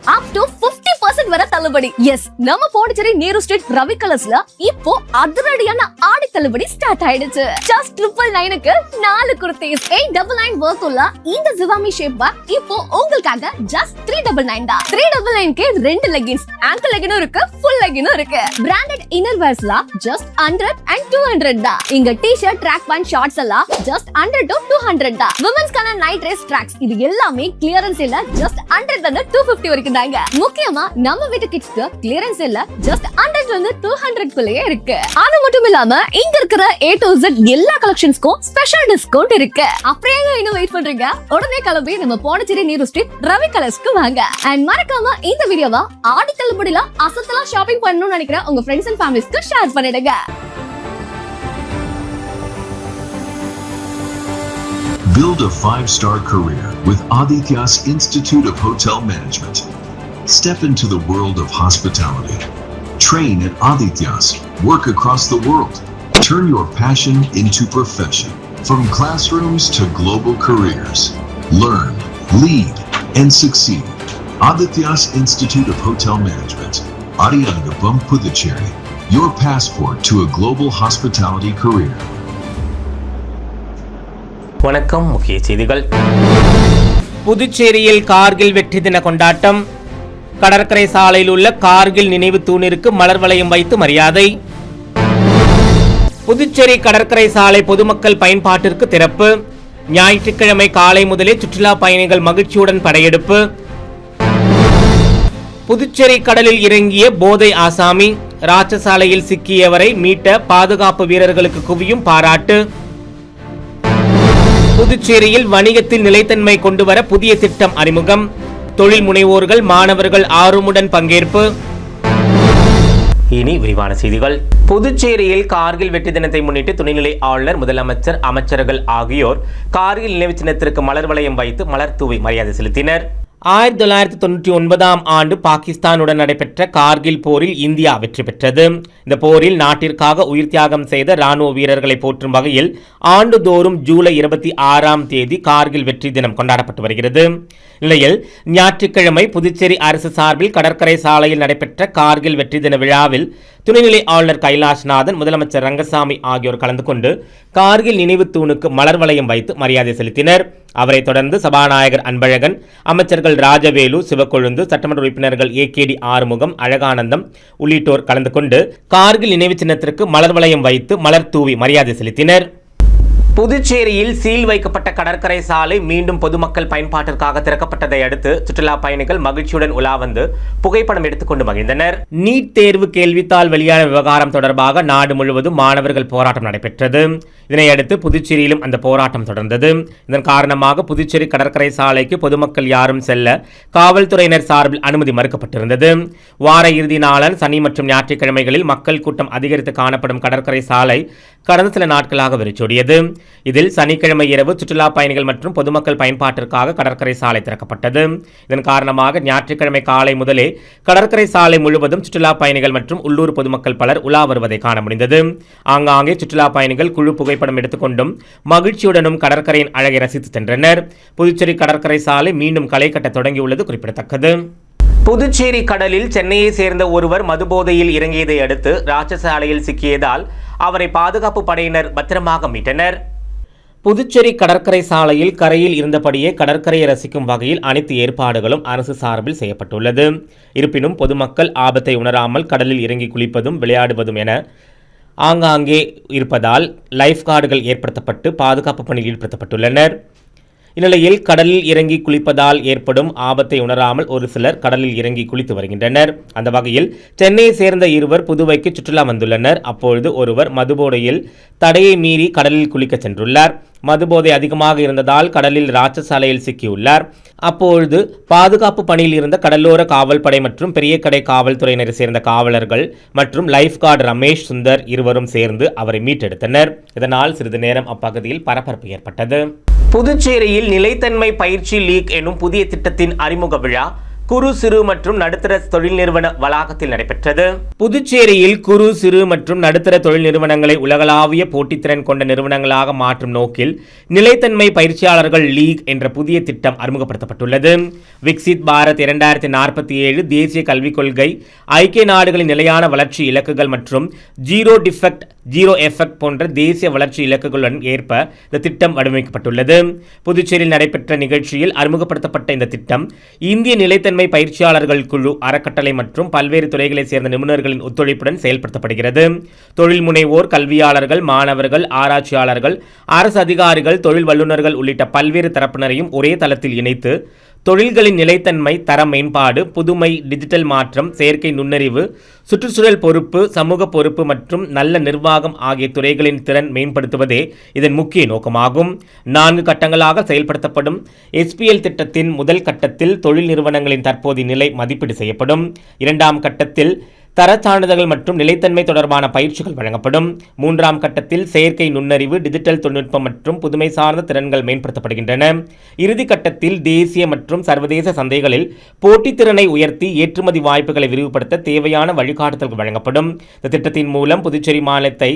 up to 50% வரை தள்ளுபடி. S, நம்ம பாண்டிச்சேரி நேரு ஸ்ட்ரீட் ரவி கலர்ஸ்ல இப்போ அதிரடியான ஆடி தள்ளுபடி ஸ்டார்ட் ஆயிடுச்சு. ஜஸ்ட் 999க்கு 4 குர்தீஸ் 899 வர்த் உள்ள இந்த ஜிவாமி ஷேப் பேக் இப்போ உங்களுக்காக ஜஸ்ட் 399 தான். 399க்கு 2 லெகின்ஸ், ஆங்கிள் லெகினும் இருக்கு, ஃபுல் லெகினும் இருக்கு. பிராண்டட் இன்னர் வேர்ஸ்ல ஜஸ்ட் 100 and 200 தான். இங்க டி-ஷர்ட், ட்ராக் பேண்ட், ஷார்ட்ஸ் எல்லாம் ஜஸ்ட் 100 to 200 தான். விமென்ஸ்க்கான நைட் ட்ரெஸ், ட்ராக்ஸ் இது எல்லாமே கிளியரன்ஸ் இல்ல ஜஸ்ட் 100 ல 250 வரைக்கும் தாங்க. முக்கியமா நம்ம வீட்டு கிட்ஸ்க்கு கிளியரன்ஸ் இல்ல ஜஸ்ட் 100 ல 200 குள்ளேயே இருக்கு. அது மட்டும் இல்லாம இங்க இருக்கிற A to Z எல்லா கலெக்ஷன்ஸ்க்கும் ஸ்பெஷல் டிஸ்கவுண்ட் இருக்கு. அப்படியே இன்னும் வெயிட் பண்றீங்க? உடனே கிளம்பி நம்ம பாண்டிச்சேரி நேரு ஸ்ட்ரீட் ரவி கலர்ஸ்க்கு வாங்க. அண்ட் மறக்காம இந்த வீடியோவை ஆடி தள்ளுபடியில அசத்தலா ஷாப்பிங் பண்ணணும்னு நினைக்கிற உங்க ஃப்ரெண்ட்ஸ் அண்ட் ஃபேமிலிஸ்க்கு ஷேர் பண்ணிடுங்க. Build a 5-star career with Aditya's Institute of Hotel Management. Step into the world of hospitality. Train at Aditya's. Work across the world. Turn your passion into profession. From classrooms to global careers. Learn, lead, and succeed. Aditya's Institute of Hotel Management. Ariyangapam, Puducherry. Your passport to a global hospitality career. வணக்கம். முக்கிய செய்திகள். புதுச்சேரியில் கார்கில் வெற்றி தின கொண்டாட்டம். கடற்கரை சாலையில் உள்ள கார்கில் நினைவு தூணிற்கு மலர் வளையம் வைத்து மரியாதை. புதுச்சேரி கடற்கரை சாலை பொதுமக்கள் பயன்பாட்டிற்கு திறப்பு. ஞாயிற்றுக்கிழமை காலை முதலே சுற்றுலா பயணிகள் மகிழ்ச்சியுடன் படையெடுப்பு. புதுச்சேரி கடலில் இறங்கிய போதை ஆசாமி. ராட்சசாலையில் சிக்கியவரை மீட்ட பாதுகாப்பு வீரர்களுக்கு குவியும் பாராட்டு. புதுச்சேரியில் வணிகத்தில் நிலைத்தன்மை கொண்டுவர புதிய திட்டம் அறிமுகம். தொழில் முனைவோர்கள், மாணவர்கள் ஆர்வமுடன் பங்கேற்பு. இனி விரிவான செய்திகள். புதுச்சேரியில் கார்கில் வெற்றி தினத்தை முன்னிட்டு துணைநிலை ஆளுநர், முதலமைச்சர், அமைச்சர்கள் ஆகியோர் கார்கில் நினைவு சின்னத்திற்கு மலர் வளையம் வைத்து மலர் தூவி மரியாதை செலுத்தினர். 1999ஆம் ஆண்டு பாகிஸ்தானுடன் நடைபெற்ற கார்கில் போரில் இந்தியா வெற்றி பெற்றது. இந்த போரில் நாட்டிற்காக உயிர் தியாகம் செய்த ராணுவ வீரர்களை போற்றும் வகையில் ஆண்டுதோறும் ஜூலை 26ஆம் தேதி கார்கில் வெற்றி தினம் கொண்டாடப்பட்டு வருகிறது. நிலையில் ஞாயிற்றுக்கிழமை புதுச்சேரி அரசு சார்பில் கடற்கரை சாலையில் நடைபெற்ற கார்கில் வெற்றி தின விழாவில் துணைநிலை ஆளுநர் கைலாஷ்நாதன், முதலமைச்சர் ரங்கசாமி ஆகியோர் கலந்து கொண்டு கார்கில் நினைவு தூணுக்கு மலர் வளையம் வைத்து மரியாதை செலுத்தினர். அவரைத் தொடர்ந்து சபாநாயகர் அன்பழகன், அமைச்சர்கள் ராஜவேலு, சிவக்கொழுந்து, சட்டமன்ற உறுப்பினர்கள் AKD ஆறுமுகம், அழகானந்தம் உள்ளிட்டோர் கலந்து கொண்டு கார்கில் நினைவு சின்னத்திற்கு மலர் வளையம் வைத்து மலர் தூவி மரியாதை செலுத்தினர். புதுச்சேரியில் சீல் வைக்கப்பட்ட கடற்கரை சாலை மீண்டும் பொதுமக்கள் பயன்பாட்டிற்காக திறக்கப்பட்டதை அடுத்து சுற்றுலா பயணிகள் மகிழ்ச்சியுடன் உலா வந்து புகைப்படம் எடுத்துக்கொண்டு மகிழ்ந்தனர். நீட் தேர்வு கேள்வித்தாள் வெளியான விவகாரம் தொடர்பாக நாடு முழுவதும் மாணவர்கள் போராட்டம் நடைபெற்றது. இதனையடுத்து புதுச்சேரியிலும் அந்த போராட்டம் தொடர்ந்தது. இதன் காரணமாக புதுச்சேரி கடற்கரை சாலைக்கு பொதுமக்கள் யாரும் செல்ல காவல்துறையினர் சார்பில் அனுமதி மறுக்கப்பட்டிருந்தது. வார இறுதி நாளன் சனி மற்றும் ஞாயிற்றுக்கிழமைகளில் மக்கள் கூட்டம் அதிகரித்து காணப்படும் கடற்கரை சாலை கடந்த சில நாட்களாக வெறிச்சோடியது. இதில் சனிக்கிழமை இரவு சுற்றுலா பயணிகள் மற்றும் பொதுமக்கள் பயன்பாட்டிற்காக கடற்கரை சாலை திறக்கப்பட்டது. இதன் காரணமாக ஞாயிற்றுக்கிழமை காலை முதலே கடற்கரை சாலை முழுவதும் சுற்றுலா பயணிகள் மற்றும் உள்ளூர் பொதுமக்கள் பலர் உலா வருவதை காண முடிந்தது. ஆங்காங்கே சுற்றுலா பயணிகள் குழு புகைப்படம் எடுத்துக்கொண்டும் மகிழ்ச்சியுடனும் கடற்கரையின் அழகை ரசித்து சென்றனர். புதுச்சேரி கடற்கரை சாலை மீண்டும் களை கட்ட தொடங்கியுள்ளது குறிப்பிடத்தக்கது. புதுச்சேரி கடலில் சென்னையை சேர்ந்த ஒருவர் மதுபோதையில் இறங்கியதை அடுத்து ராட்சசாலையில் சிக்கியதால் அவரை பாதுகாப்பு படையினர் பத்திரமாக மீட்டனர். புதுச்சேரி கடற்கரை சாலையில் கரையில் இருந்தபடியே கடற்கரையை ரசிக்கும் வகையில் அனைத்து ஏற்பாடுகளும் அரசு சார்பில் செய்யப்பட்டுள்ளது. இருப்பினும் பொதுமக்கள் ஆபத்தை உணராமல் கடலில் இறங்கி குளிப்பதும் விளையாடுவதும் என ஆங்காங்கே இருப்பதால் லைஃப் கார்டுகள் ஏற்படுத்தப்பட்டு பாதுகாப்பு பணியில் ஈடுபடுத்தப்பட்டுள்ளனர். இந்நிலையில் கடலில் இறங்கி குளிப்பதால் ஏற்படும் ஆபத்தை உணராமல் ஒரு சிலர் கடலில் இறங்கி குளித்து வருகின்றனர். அந்த வகையில் சென்னையை சேர்ந்த இருவர் புதுவைக்கு சுற்றுலா வந்துள்ளனர். அப்பொழுது ஒருவர் மதுபோதையில் தடையை மீறி கடலில் குளிக்க சென்றுள்ளார். மதுபோதை அதிகமாக இருந்ததால் கடலில் ராட்சசாலையில் சிக்கியுள்ளார். அப்பொழுது பாதுகாப்பு பணியில் இருந்த கடலோர காவல்படை மற்றும் பெரிய கடை காவல்துறையினரை சேர்ந்த காவலர்கள் மற்றும் லைஃப் கார்டு ரமேஷ், சுந்தர் இருவரும் சேர்ந்து அவரை மீட்டெடுத்தனர். இதனால் சிறிது நேரம் அப்பகுதியில் பரபரப்பு ஏற்பட்டது. புதுச்சேரியில் நிலைத்தன்மை பயிற்சி லீக் எனும் புதிய திட்டத்தின் அறிமுக விழா குறு சிறு மற்றும் நடுத்தர தொழில் நிறுவன வளாகத்தில் நடைபெற்றது. புதுச்சேரியில் குறு சிறு மற்றும் நடுத்தர தொழில் நிறுவனங்களை உலகளாவிய போட்டித்திறன் கொண்ட நிறுவனங்களாக மாற்றும் நோக்கில் நிலைத்தன்மை பயிற்சியாளர்கள் லீக் என்ற புதிய திட்டம் அறிமுகப்படுத்தப்பட்டுள்ளது. விக்சித் பாரத் 2047 தேசிய கல்விக் கொள்கை, ஐக்கிய நாடுகளின் நிலையான வளர்ச்சி இலக்குகள் மற்றும் ஜீரோ டிஃபெக்ட் ஜீரோ எஃபெக்ட் போன்ற தேசிய வளர்ச்சி இலக்குகளுடன் ஏற்ப இந்த திட்டம் வடிவமைக்கப்பட்டுள்ளது. புதுச்சேரியில் நடைபெற்ற நிகழ்ச்சியில் அறிமுகப்படுத்தப்பட்ட இந்த திட்டம் இந்திய நிலைத்தன்மை பயிற்சியாளர்கள் குழு அறக்கட்டளை மற்றும் பல்வேறு துறைகளைச் சேர்ந்த நிபுணர்களின் ஒத்துழைப்புடன் செயல்படுத்தப்படுகிறது. தொழில் முனைவோர், கல்வியாளர்கள், மாணவர்கள், ஆராய்ச்சியாளர்கள், அரசு அதிகாரிகள், தொழில் வல்லுநர்கள் உள்ளிட்ட பல்வேறு தரப்பினரையும் ஒரே தளத்தில் இணைத்து தொழில்களின் நிலைத்தன்மை, தர மேம்பாடு, புதுமை, டிஜிட்டல் மாற்றம், செயற்கை நுண்ணறிவு, சுற்றுச்சூழல் பொறுப்பு, சமூக பொறுப்பு மற்றும் நல்ல நிர்வாகம் ஆகிய துறைகளின் திறன் மேம்படுத்துவதே இதன் முக்கிய நோக்கமாகும். 4 கட்டங்களாக செயல்படுத்தப்படும் SPL திட்டத்தின் முதல் கட்டத்தில் தொழில் நிறுவனங்களின் தற்போதைய நிலை மதிப்பீடு செய்யப்படும். 2ஆம் கட்டத்தில் தரச் சான்றிதழ்கள் மற்றும் நிலைத்தன்மை தொடர்பான பயிற்சிகள் வழங்கப்படும். 3ஆம் கட்டத்தில் செயற்கை நுண்ணறிவு, டிஜிட்டல் தொழில்நுட்பம் மற்றும் புதுமை சார்ந்த திறன்கள் மேம்படுத்தப்படுகின்றன. இறுதி கட்டத்தில் தேசிய மற்றும் சர்வதேச சந்தைகளில் போட்டித்திறனை உயர்த்தி ஏற்றுமதி வாய்ப்புகளை விரிவுபடுத்த தேவையான வழிகாட்டுதல்கள் வழங்கப்படும். இந்த திட்டத்தின் மூலம் புதுச்சேரி மாநிலத்தை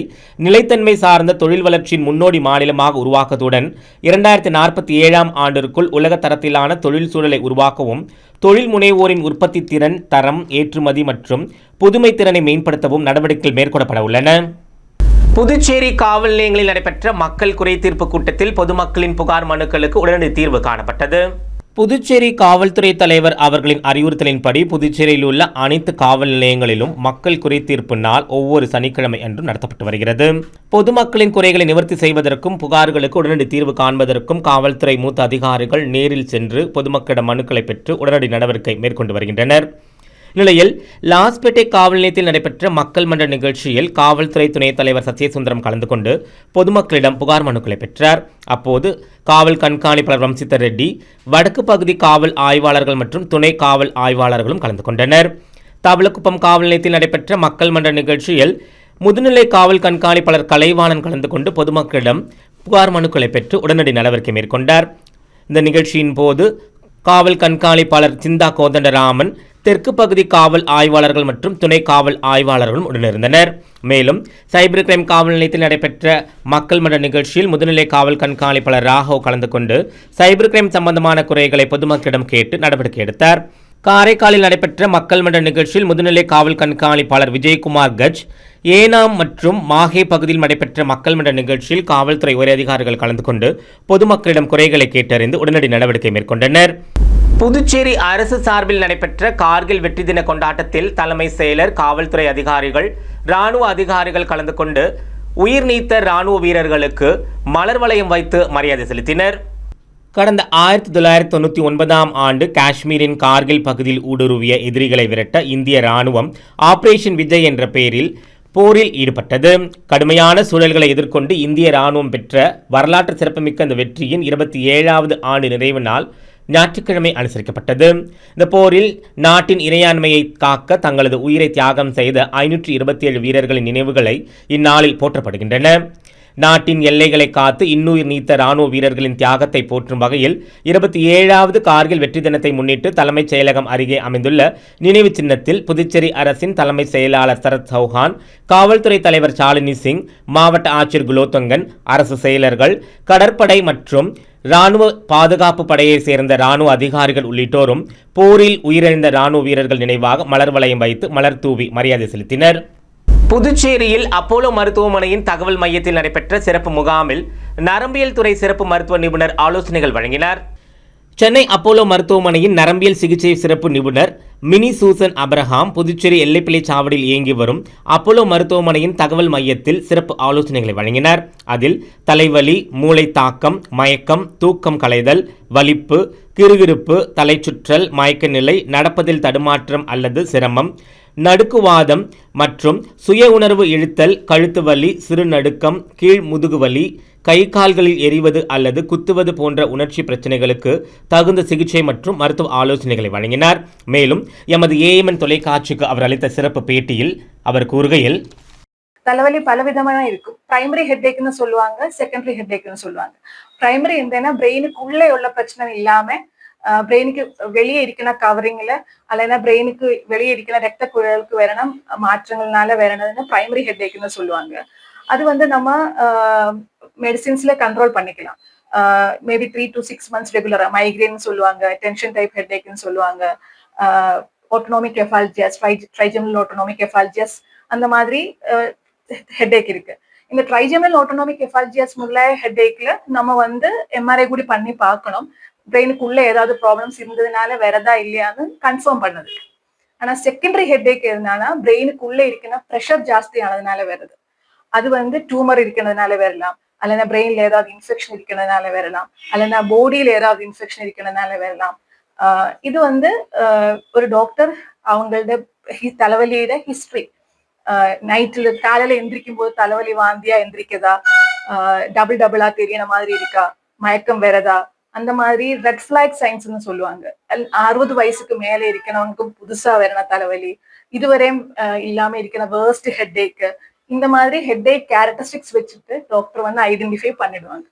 நிலைத்தன்மை சார்ந்த தொழில் வளர்ச்சியின் முன்னோடி மாநிலமாக உருவாக்குவதுடன் 2047ஆம் ஆண்டிற்குள் உலக தரத்திலான தொழில் சூழலை உருவாக்கவும், தொழில் முனைவோரின் உற்பத்தி திறன், தரம், ஏற்றுமதி மற்றும் புதுமை திறனை மேம்படுத்தவும் நடவடிக்கைகள் மேற்கொள்ளப்பட உள்ளன. புதுச்சேரி காவல் நிலையங்களில் நடைபெற்ற மக்கள் குறை தீர்ப்பு கூட்டத்தில் பொதுமக்களின் புகார் மனுக்களுக்கு உடனடி தீர்வு காணப்பட்டது. புதுச்சேரி காவல்துறை தலைவர் அவர்களின் அறிவுறுத்தலின்படி புதுச்சேரியில் உள்ள அனைத்து காவல் நிலையங்களிலும் மக்கள் குறை தீர்ப்பு நாள் ஒவ்வொரு சனிக்கிழமை அன்றும் நடத்தப்பட்டு வருகிறது. பொதுமக்களின் குறைகளை நிவர்த்தி செய்வதற்கும் புகார்களுக்கு உடனடி தீர்வு காண்பதற்கும் காவல்துறை மூத்த அதிகாரிகள் நேரில் சென்று பொதுமக்களிடம் மனுக்களை பெற்று உடனடி நடவடிக்கை மேற்கொண்டு வருகின்றனர். நிலையில் லாஸ்பேட்டை காவல் நிலையத்தில் நடைபெற்ற மக்கள் மன்ற நிகழ்ச்சியில் காவல்துறை துணைத் தலைவர் சத்யசுந்தரம் கலந்து கொண்டு பொதுமக்களிடம் புகார் மனுக்களை பெற்றார். அப்போது காவல் கண்காணிப்பாளர் வம்சித்தர் ரெட்டி, வடக்கு பகுதி காவல் ஆய்வாளர்கள் மற்றும் துணை காவல் ஆய்வாளர்களும் கலந்து கொண்டனர். தவளக்குப்பம் காவல் நிலையத்தில் நடைபெற்ற மக்கள் மன்ற நிகழ்ச்சியில் முதுநிலை காவல் கண்காணிப்பாளர் கலைவாணன் கலந்து கொண்டு பொதுமக்களிடம் புகார் மனுக்களை பெற்று உடனடி நடவடிக்கை மேற்கொண்டார். இந்த நிகழ்ச்சியின் போது காவல் கண்காணிப்பாளர் சிந்தா கோதண்டராமன், தெற்கு பகுதி காவல் ஆய்வாளர்கள் மற்றும் துணை காவல் ஆய்வாளர்களும் உடனிருந்தனர். மேலும் சைபர் கிரைம் காவல் நிலையத்தில் நடைபெற்ற மக்கள் மன்ற நிகழ்ச்சியில் முதுநிலை காவல் கண்காணிப்பாளர் ராகவ் கலந்து கொண்டு சைபர் கிரைம் சம்பந்தமான குறைகளை பொதுமக்களிடம் கேட்டு நடவடிக்கை எடுத்தார். காரைக்காலில் நடைபெற்ற மக்கள் மன்ற நிகழ்ச்சியில் முதுநிலை காவல் கண்காணிப்பாளர் விஜயகுமார் கஜ், ஏனாம் மற்றும் மாஹே பகுதியில் நடைபெற்ற மக்கள் மன்ற நிகழ்ச்சியில் காவல்துறை உயரதிகாரிகள் கலந்து கொண்டு பொதுமக்களிடம் குறைகளை கேட்டறிந்து உடனடி நடவடிக்கை மேற்கொண்டனர். புதுச்சேரி அரசு சார்பில் நடைபெற்ற கார்கில் வெற்றி தின கொண்டாட்டத்தில் தலைமை செயலர், காவல்துறை அதிகாரிகள், இராணுவ அதிகாரிகள் கலந்து கொண்டு உயிர் நீத்த இராணுவ வீரர்களுக்கு மலர் வளையம் வைத்து மரியாதை செலுத்தினர். கடந்த 1999ஆம் ஆண்டு காஷ்மீரின் கார்கில் பகுதியில் ஊடுருவிய எதிரிகளை விரட்ட இந்திய இராணுவம் ஆபரேஷன் விஜய் என்ற பெயரில் போரில் ஈடுபட்டது. கடுமையான சூழல்களை எதிர்கொண்டு இந்திய இராணுவம் பெற்ற வரலாற்று சிறப்புமிக்க இந்த வெற்றியின் 27வது ஆண்டு நிறைவு நாள் ஞாயிற்றுக்கிழமை அனுசரிக்கப்பட்டது. இந்த போரில் நாட்டின் இறையாண்மையை காக்க தங்களது உயிரை தியாகம் செய்த 527 வீரர்களின் நினைவுகளை இந்நாளில் போற்றப்படுகின்றன. நாட்டின் எல்லைகளை காத்து இன்னுயிர் நீத்த இராணுவ வீரர்களின் தியாகத்தை போற்றும் வகையில் 27வது கார்கில் வெற்றி தினத்தை முன்னிட்டு தலைமைச் செயலகம் அருகே அமைந்துள்ள நினைவு சின்னத்தில் புதுச்சேரி அரசின் தலைமை செயலாளர் சரத் சௌஹான், காவல்துறை தலைவர் சாலினி சிங், மாவட்ட ஆட்சியர் குலோத்தங்கன், அரசு செயலர்கள், கடற்படை மற்றும் இராணுவ பாதுகாப்பு படையை சேர்ந்த இராணுவ அதிகாரிகள் உள்ளிட்டோரும் போரில் உயிரிழந்த இராணுவ வீரர்கள் நினைவாக மலர் வளையம் வைத்து மலர் தூவி மரியாதை செலுத்தினர். புதுச்சேரியில் அப்போலோ மருத்துவமனையின் தகவல் மையத்தில் நடைபெற்ற சிறப்பு முகாமில் நரம்பியல் துறை சிறப்பு மருத்துவ நிபுணர் ஆலோசனைகள் வழங்கினார். சென்னை அப்போலோ மருத்துவமனையின் நரம்பியல் சிகிச்சை சிறப்பு நிபுணர் மினி சூசன் அப்ரஹாம் புதுச்சேரி எல்லைப்பிள்ளை சாவடியில் இயங்கி வரும் அப்போலோ மருத்துவமனையின் தகவல் மையத்தில் சிறப்பு ஆலோசனைகளை வழங்கினார். அதில் தலைவலி, மூளை தாக்கம், மயக்கம், தூக்கம் கலைதல், வலிப்பு, கிறுகிறுப்பு, தலைச்சுற்றல், மயக்க நிலை, நடப்பதில் தடுமாற்றம் அல்லது சிரமம், நடுக்குவாதம் மற்றும் சுய உணர்வு இழுத்தல், கழுத்து வலி, சிறுநடுக்கம், கீழ் முதுகு வலி, கை கால்களில் எரிவது அல்லது குத்துவது போன்ற உணர்ச்சி பிரச்சனைகளுக்கு தகுந்த சிகிச்சை மற்றும் மருத்துவ ஆலோசனைகளை வழங்கினார். மேலும் எமது ஏஎம்என் தொலைக்காட்சிக்கு அவர் அளித்த சிறப்பு பேட்டியில் அவர் கூறுகையில், தலைவலி பலவிதமான இருக்கும். பிரைமரி ஹெட்ஏக்னு சொல்லுவாங்க, செகண்டரி ஹெட்ஏக்னு சொல்லுவாங்க. பிரைமரி என்னன்னா பிரெயினுக்கு உள்ளே உள்ள பிரச்சனை இல்லாம ബ്രെയിനിക്ക് വെളിയെ ഇരിക്കുന്ന കവറിങ്ങില് അല്ലെങ്കിൽ ബ്രെയിനുக்கு வெளியே இருக்கிற ரத்த குழலுக்கு வரண மாற்றங்கள்னால வரனதுன்னு பிரைமரி ஹெட்டேக்னு சொல்லுவாங்க. அது வந்து நம்ம மெடிசின்ஸ்ல கண்ட்ரோல் பண்ணிக்கலாம். மேபி 3 to 6 months ரெகுலரா மைக்ரேன் சொல்லுவாங்க, டென்ஷன் டைப் ஹெட்டேக்னு சொல்லுவாங்க, ஆட்டோனமிக் எஃபால்ஜியஸ், ட்ரைஜெமினல் ஆட்டோனமிக் எஃபால்ஜியஸ் அந்த மாதிரி ஹெட்டேக் இருக்கு. இந்த ட்ரைஜெமினல் ஆட்டோனமிக் எஃபால்ஜியஸ் முதலாய ஹெட்டேக்ல நம்ம வந்து எம்ஆர்ஐ கூட பண்ணி பார்க்கணும். பிரெயினுக்குள்ள ஏதாவது ப்ராப்ளம்ஸ் இருந்ததுனால வரதா இல்லையான்னு கன்ஃபார்ம் பண்ணது. ஆனா செகண்டரி ஹெட்டேக் எதுனால பிரெயினுக்குள்ள இருக்கிற ப்ரெஷர் ஜாஸ்தி ஆனதுனால வருது. அது வந்து டியூமர் இருக்கிறதுனால வரலாம், அல்லனா பிரெயின்ல ஏதாவது இன்ஃபெக்ஷன் இருக்கிறதுனால வரலாம், அல்லனா பாடியில ஏதாவது இன்ஃபெக்ஷன் இருக்கிறதுனால வரலாம். இது வந்து ஒரு டாக்டர் அவங்களோட தலைவலியோட ஹிஸ்டரி, நைட்ல காலையில எந்திரிக்கும் போது தலைவலி வாந்தியா எந்திரிக்கதா, டபுளா தெரியற மாதிரி இருக்கா, மயக்கம் வரதா, அந்த மாதிரி ரெட் ஃபிளாக் சைன்ஸ்னு சொல்லுவாங்க. 60 வயசுக்கு மேல இருக்கிறவங்களுக்கு புதுசா வரன தலைவலி, இதுவரையும் இல்லாம இருக்கிற வேர்ஸ்ட் ஹெட்டேக், இந்த மாதிரி ஹெட்டேக் கேரக்டரிஸ்டிக்ஸ் வச்சுட்டு டாக்டர் வந்து ஐடென்டிஃபை பண்ணிடுவாங்க.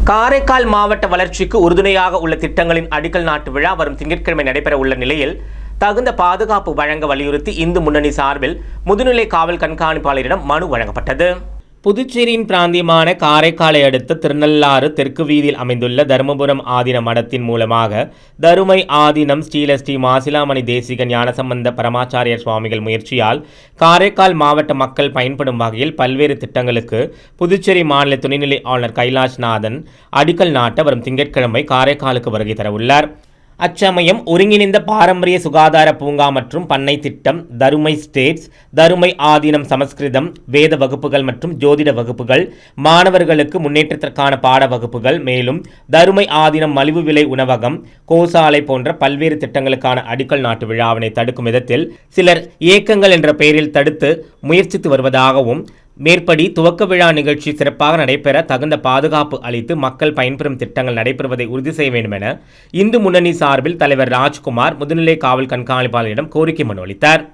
காரைக்கால் மாவட்ட வளர்ச்சிக்கு உறுதுணையாக உள்ள திட்டங்களின் அடிக்கல் நாட்டு விழா வரும் திங்கட்கிழமை நடைபெற உள்ள நிலையில் தகுந்த பாதுகாப்பு வழங்க வலியுறுத்தி இந்து முன்னணி சார்பில் முதுநிலை காவல் கண்காணிப்பாளரிடம் மனு வழங்கப்பட்டது. புதுச்சேரியின் பிராந்தியமான காரைக்காலை அடுத்த திருநள்ளாறு தெற்கு வீதியில் அமைந்துள்ள தருமபுரம் ஆதீன மடத்தின் மூலமாக தருமை ஆதீனம் ஸ்ரீ மாசிலாமணி தேசிக ஞானசம்பந்த பரமாச்சாரியர் சுவாமிகள் முயற்சியால் காரைக்கால் மாவட்ட மக்கள் பயன்படும் வகையில் பல்வேறு திட்டங்களுக்கு புதுச்சேரி மாநில துணைநிலை ஆளுநர் கைலாஷ்நாதன் அடிக்கல் நாட்ட வரும் திங்கட்கிழமை காரைக்காலுக்கு வருகை தரவுள்ளார். அச்சமயம் ஒருங்கிணைந்த பாரம்பரிய சுகாதார பூங்கா மற்றும் பண்ணை திட்டம், தருமை ஸ்டேட்ஸ், தருமை ஆதீனம் சமஸ்கிருதம், வேத வகுப்புகள் மற்றும் ஜோதிட வகுப்புகள், மாணவர்களுக்கு முன்னேற்றத்திற்கான பாட வகுப்புகள், மேலும் தருமை ஆதீனம் மலிவு விலை உணவகம், கோசாலை போன்ற பல்வேறு திட்டங்களுக்கான அடிக்கல் நாட்டு விழாவினை தடுக்கும் விதத்தில் சிலர் இயக்கங்கள் என்ற பெயரில் தடுத்து முயற்சித்து வருவதாகவும், மேற்படி துவக்க விழா நிகழ்ச்சி சிறப்பாக நடைபெற தகுந்த பாதுகாப்பு அளித்து மக்கள் பயன்பெறும் திட்டங்கள் நடைபெறுவதை உறுதி செய்ய வேண்டும் என இந்து முன்னணி சார்பில் தலைவர் ராஜ்குமார் முதுநிலை காவல் கண்காணிப்பாளரிடம் கோரிக்கை மனு அளித்தார்.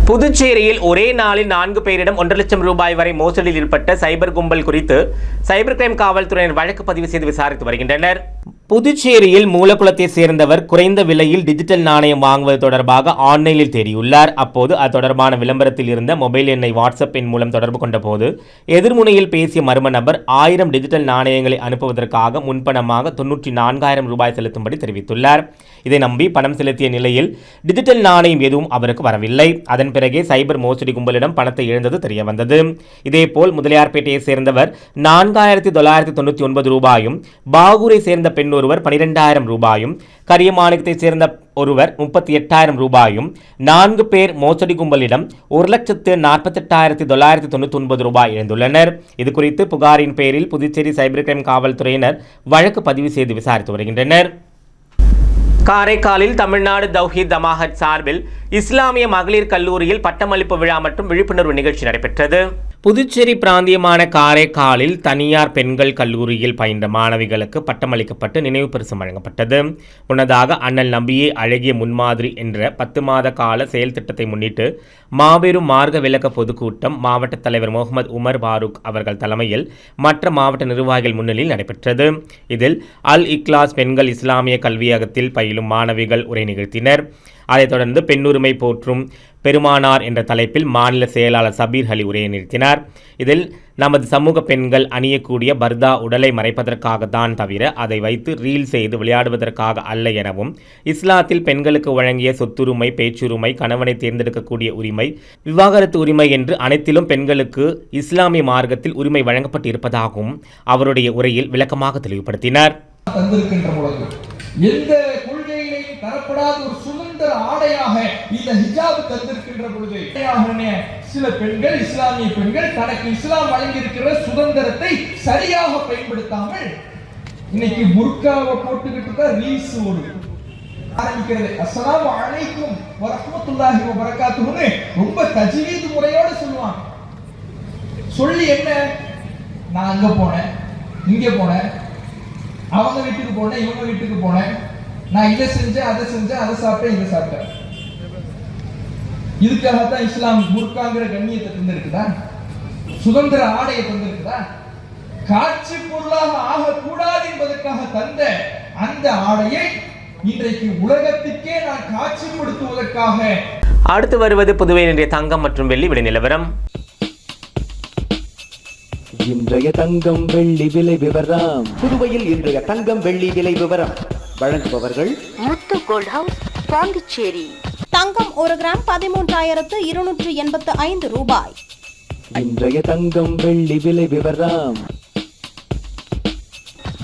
புதுச்சேரியில் ஒரே நாளில் 4 பேரிடம் 1 லட்சம் ரூபாய் வரை மோசடியில் ஈடுபட்ட சைபர் கும்பல் குறித்து சைபர் கிரைம் காவல்துறையினர் வழக்கு பதிவு செய்து விசாரித்து வருகின்றனர். புதுச்சேரியில் மூலக்குளத்தை சேர்ந்தவர் குறைந்த விலையில் டிஜிட்டல் நாணயம் வாங்குவது தொடர்பாக ஆன்லைனில் தேடியுள்ளார். அப்போது அது தொடர்பான விளம்பரத்தில் இருந்த மொபைல் எண்ணை வாட்ஸ்அப் எண் மூலம் தொடர்பு கொண்ட போது எதிர்முனையில் பேசிய மர்ம நபர் 1000 டிஜிட்டல் நாணயங்களை அனுப்புவதற்காக முன்பணமாக 94,000 ரூபாய் செலுத்தும்படி தெரிவித்துள்ளார். இதை நம்பி பணம் செலுத்திய நிலையில் டிஜிட்டல் நாணயம் எதுவும் அவருக்கு வரவில்லை. அதன் பிறகே சைபர் மோசடி கும்பலிடம் பணத்தை இழந்தது தெரியவந்தது. இதேபோல் முதலியார்பேட்டையை சேர்ந்தவர் 4,999 ரூபாயும், பாகூரை சேர்ந்த பெண் ஒருவர் 12,000 ரூபாயும், கரியமாணிக்கத்தை சேர்ந்த ஒருவர் 38,000 ரூபாயும், 4 பேர் மோசடி கும்பலிடம் 1,48,999 ரூபாய் இழந்துள்ளனர். இதுகுறித்து புகாரின் பேரில் புதுச்சேரி சைபர் கிரைம் காவல்துறையினர் வழக்கு பதிவு செய்து விசாரித்து வருகின்றனர். காரைக்காலில் தமிழ்நாடு தௌஹீத் ஜமாஅத் சார்பில் இஸ்லாமிய மகளிர் கல்லூரியில் பட்டமளிப்பு விழா மற்றும் விழிப்புணர்வு நிகழ்ச்சி நடைபெற்றது. புதுச்சேரி பிராந்தியமான காரைக்காலில் தனியார் பெண்கள் கல்லூரியில் பயின்ற மாணவிகளுக்கு பட்டமளிக்கப்பட்டு நினைவு பரிசு வழங்கப்பட்டது. முன்னதாக அண்ணல் நபியே அழகிய முன்மாதிரி என்ற 10 மாத கால செயல் திட்டத்தை முன்னிட்டு மாபெரும் மார்க்க விளக்க பொதுக்கூட்டம் மாவட்ட தலைவர் முகமது உமர் பாரூக் அவர்கள் தலைமையில் மற்ற மாவட்ட நிர்வாகிகள் முன்னிலையில் நடைபெற்றது. இதில் அல் இக்லாஸ் பெண்கள் இஸ்லாமிய கல்வியகத்தில் பயிலும் மாணவிகள் உரை நிகழ்த்தினர். அதைத் தொடர்ந்து பெண்ணுரிமை போற்றும் பெருமானார் என்ற தலைப்பில் மாநில செயலாளர் சபீர் அலி உரையை நிறுத்தினார். இதில் நமது சமூக பெண்கள் அணியக்கூடிய பர்தா உடலை மறைப்பதற்காகத்தான் தவிர அதை வைத்து ரீல் செய்து விளையாடுவதற்காக அல்ல எனவும், இஸ்லாத்தில் பெண்களுக்கு வழங்கிய சொத்துரிமை, பேச்சுரிமை, கணவனை தேர்ந்தெடுக்கக்கூடிய உரிமை, விவாகரத்து உரிமை என்று அனைத்திலும் பெண்களுக்கு இஸ்லாமிய மார்க்கத்தில் உரிமை வழங்கப்பட்டு இருப்பதாகவும் அவருடைய உரையில் விளக்கமாக தெளிவுபடுத்தினார். தரப்படாத ஒரு சுதந்திர ஆடையாக இந்த ஹிஜாப் தந்திருக்கின்ற பொழுது சில பெண்கள், இஸ்லாமிய பெண்கள் தனக்கு இஸ்லாம் வழங்கியிருக்கிற சுதந்திரத்தை சரியாக பயன்படுத்தாமல் இன்னைக்கு புர்காவை போட்டுக்கிட்டு தான் ரீல்ஸ் ஆரம்பிக்கிறது. அஸ்ஸலாமு அலைக்கும் வரஹ்மத்துல்லாஹி வ பரக்காத்துஹுன்னு ரொம்ப தஜ்வீத் முறையோட சொல்லுவாங்க. சொல்லி என்ன, நான் அங்க போனேன், இங்க போனேன், அவங்க வீட்டுக்கு போனேன், இவங்க வீட்டுக்கு போனேன், நான் இதை செஞ்சேன், அதை செஞ்சேன், அதை சாப்பிட்டேன், இதை சாப்பிட்டேன். இதுக்காகத்தான் இஸ்லாம் புர்காங்கிற கண்ணியத்தை தந்திருக்குதா? சுதந்திர ஆடையை தந்திருக்குதா? காட்சி பொருளாக ஆகக்கூடாது என்பதற்காக தந்த அந்த ஆடையை இன்றைக்கு உலகத்துக்கே நான் காட்சிப்படுத்துவதற்காக. அடுத்து வருவது புதுவையில் இன்றைய தங்கம் மற்றும் வெள்ளி விலை நிலவரம். இன்றைய தங்கம் வெள்ளி விலை விவரம். புதுவையில் இன்றைய தங்கம் வெள்ளி விலை விவரம் வழங்குபவர்கள் முத்து கோல்ட் ஹவுஸ், பாண்டிச்சேரி. தங்கம் 1 கிராம் 13,285 ரூபாய். இன்றைய தங்கம் வெள்ளி விலை விவரம்.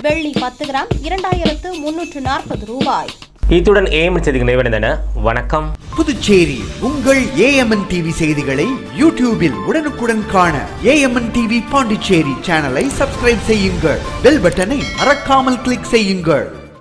வெள்ளி 10 கிராம் 2,340 ரூபாய். இத்துடன் ஏஎம்என் செய்திகள் நிறைவடைந்தன. வணக்கம். புதுச்சேரி உங்கள் ஏஎம்என் டிவி செய்திகளை யூடியூபில் உடனுக்குடன் காண ஏஎம்என் டிவி பாண்டிச்சேரி சேனலை சப்ஸ்கிரைப் செய்யுங்கள். பெல் பட்டனை மறக்காமல் கிளிக் செய்யுங்கள்.